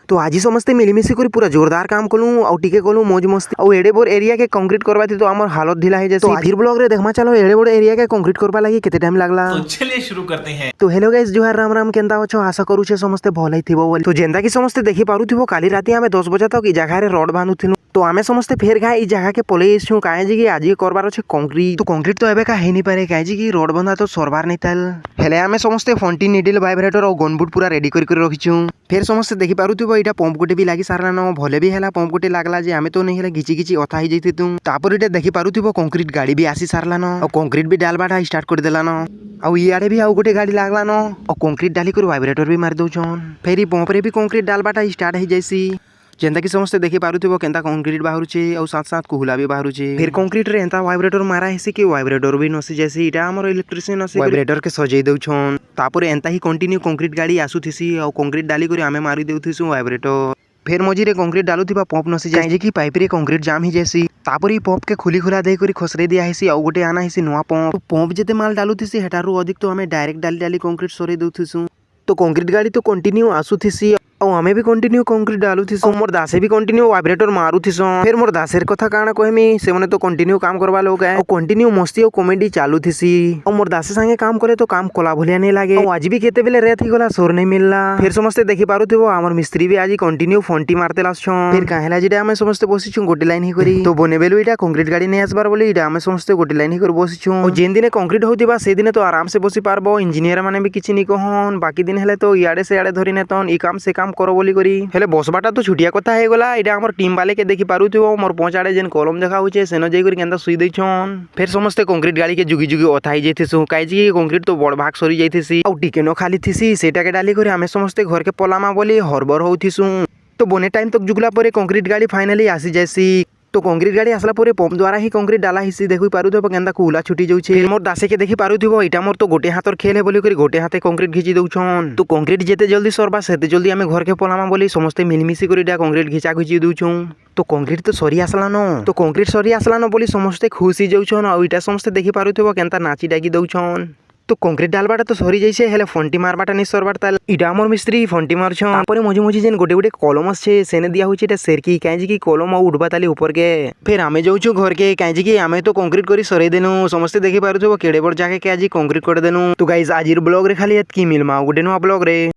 तो आज समस्ते मिलीमिशी कर पूरा जोरदार काम कलूँ और टिके कलूँ मौज मस्ती और एडे बोर एरिया के कंक्रीट करवा थी तो आमर हालत ढीला है जैसे। तो आज ब्लॉग रे देखमा चलो एडे बोर एरिया के कंक्रीट करवा लगी कितने टाइम लागला। तो चलिए शुरू करते हैं। तो हेलो गाइस जो है राम राम केंता अछो आशा करू छे समस्ते भल ही थिबो बोली। तो जेंता की समस्ते देखि पारु थिबो काली राती आमे 10 बजे तक ई जगह रे रोड बांधुथिलु। तो आमे समस्ते फेर गाय ई जगह के पले छु काहे जी कि आज ये करबार अछि कंक्रीट। तो कंक्रीट तो एबे का हे नहीं पारे काहे जी कि रोड बंधा तो सरबार नहीं ताल हेले आमे समस्ते फंटी निडल वाइब्रेटर और गनबुट पूरा रेडी कर रखिछु। फिर समस्ते देखि पारु थिबो एटा पंप गोटे भी लागी सारला न भले भी हैला पंप गोटे लागला जे आमे तो नहीं हैला घिची घिची अथा ही जैति तुम तापर एटा देखि पारु थिबो कंक्रीट गाड़ी भी आसी सारला न और कंक्रीट भी डालबाटा स्टार्ट कर देला न और इयाडे भी आउ गोटे गाड़ी लागला न और कंक्रीट डाली कर वाइब्रेटर भी मार दउछन फेरी पंप रे भी कंक्रीट डालबाटा स्टार्ट ही जैसी जेंता कि समस्ते देखि पारुथिबो केंता कंक्रीट बाहरुचे और साथ साथ कुहला भी बाहरुचे। फिर कंक्रीट रे एंता वाइब्रेटर मारा हेसी कि वाइब्रेटर भी नसी जैसी इटा हमर इलेक्ट्रिशियन नसी वाइब्रेटर के सजै दउछन तापर एंता ही कंटिन्यू कंक्रीट गाड़ी आसुथिसी और कंक्रीट डाली कर आमे मारी देउथिसु वाइब्रेटर। फिर मझीरे कंक्रीट डालुथिबा पंप नसी जाय जे कि पाइप रे कंक्रीट जाम ही जैसी तापर ई पंप के खुली खुला दे करी खसरे दिया हेसी और गोटे आना हेसी नुवा पंप। तो पंप जेते माल डालुथिसी हेटारु अधिक तो हमें डायरेक्ट डाली डाली कंक्रीट सरे दउथिसु। तो कंक्रीट गाड़ी तो कंटिन्यू आसुथिसी और हमें भी कंटिन्यू कंक्रीट डालुथिसु मोर दासे भी कंटिन्यू वाइब्रेटर मारुथिसु। फिर मोर दासेर कथा काना कहमी से मने तो कंटिन्यू काम करवा लोग है और कंटिन्यू मस्ती और कॉमेडी चालुथिसी और मोर दासे संगे काम करे तो काम कोला भलिया नहीं लागे और आज भी केते बेले रेत ही गला सोर नहीं मिलला। फिर समस्ते देखि पारुथिबो हमर मिस्त्री भी आज कंटिन्यू फंटी मारते लासछन। फिर काहेला जिडा हमें समस्ते बसिछु गोटे लाइन ही करी तो बने बेलु इटा कंक्रीट गाड़ी नहीं आसबार बोली इटा हमें समस्ते गोटे लाइन ही कर बसिछु और जेन दिने कंक्रीट होतिबा से दिने तो आराम से बसी पारबो इंजीनियर माने भी किछि नि कहन बाकी दिन हेले तो इयाडे से इयाडे धरि नेतन ई काम से काम करो बोली करी हेले बसबाटा तो छुटिया कथा हे गला इटा हमर टीम वाले के देखि पारुथिबो मोर पहुंचाड़े जेन कलम देखा होचे सेनो जई कर केंदा सुई दैछन। फिर समस्ते कंक्रीट गाड़ी के जुगी जुगी अथाई जैथिसु काई जी कंक्रीट तो बड़ भाग सरी जैथिसी और टिके न खाली थिसी सेटा के डाली करे हमें समस्ते घर के पलामा बोली हरबर होथिसु। तो बने टाइम तक जुगला परे कंक्रीट गाड़ी फाइनली आसी जैसी। तो कंक्रीट गाड़ी आसला परे पंप द्वारा ही कंक्रीट डाला हिसी देखि पारुथिबो केंदा कुला छुटी जाउछे। फिर मोर दासे के देखि पारुथिबो इटा मोर तो गोटे हाथर खेल है बोली करी गोटे हाथे कंक्रीट घिची दउछन। तो कंक्रीट जेते जल्दी सरबा सेते जल्दी आमे घर के पलामा बोली समस्ते मिलमिशी करी डा कंक्रीट घिचा घिची दउछु। तो कंक्रीट तो सरी आसला न तो कंक्रीट सरी आसला न बोली समस्ते खुशी जाउछन और इटा समस्ते देखि पारुथिबो केंता नाची डाकी दउछन। तो कंक्रीट डालबाटा तो सरी जैसे हेले फंटी मारबाटा नहीं सरबाटा इटा हमर मिस्त्री फंटी मारछन तापरे मझी मझी जेन गोटे गोटे कलम आछे सेने दिया होइछे एटा सेरकी काहे कि कलम आ उडबा ताली ऊपर के। फिर आमे जाउछु घर के काहे कि आमे तो कंक्रीट करी सरे देनु समस्ते देखि पारुथबो केडे बड़ जाके के आज कंक्रीट कर देनु। तो गाइस आजिर ब्लॉग रे खाली एतकी मिलमा गोटे नुवा ब्लॉग रे।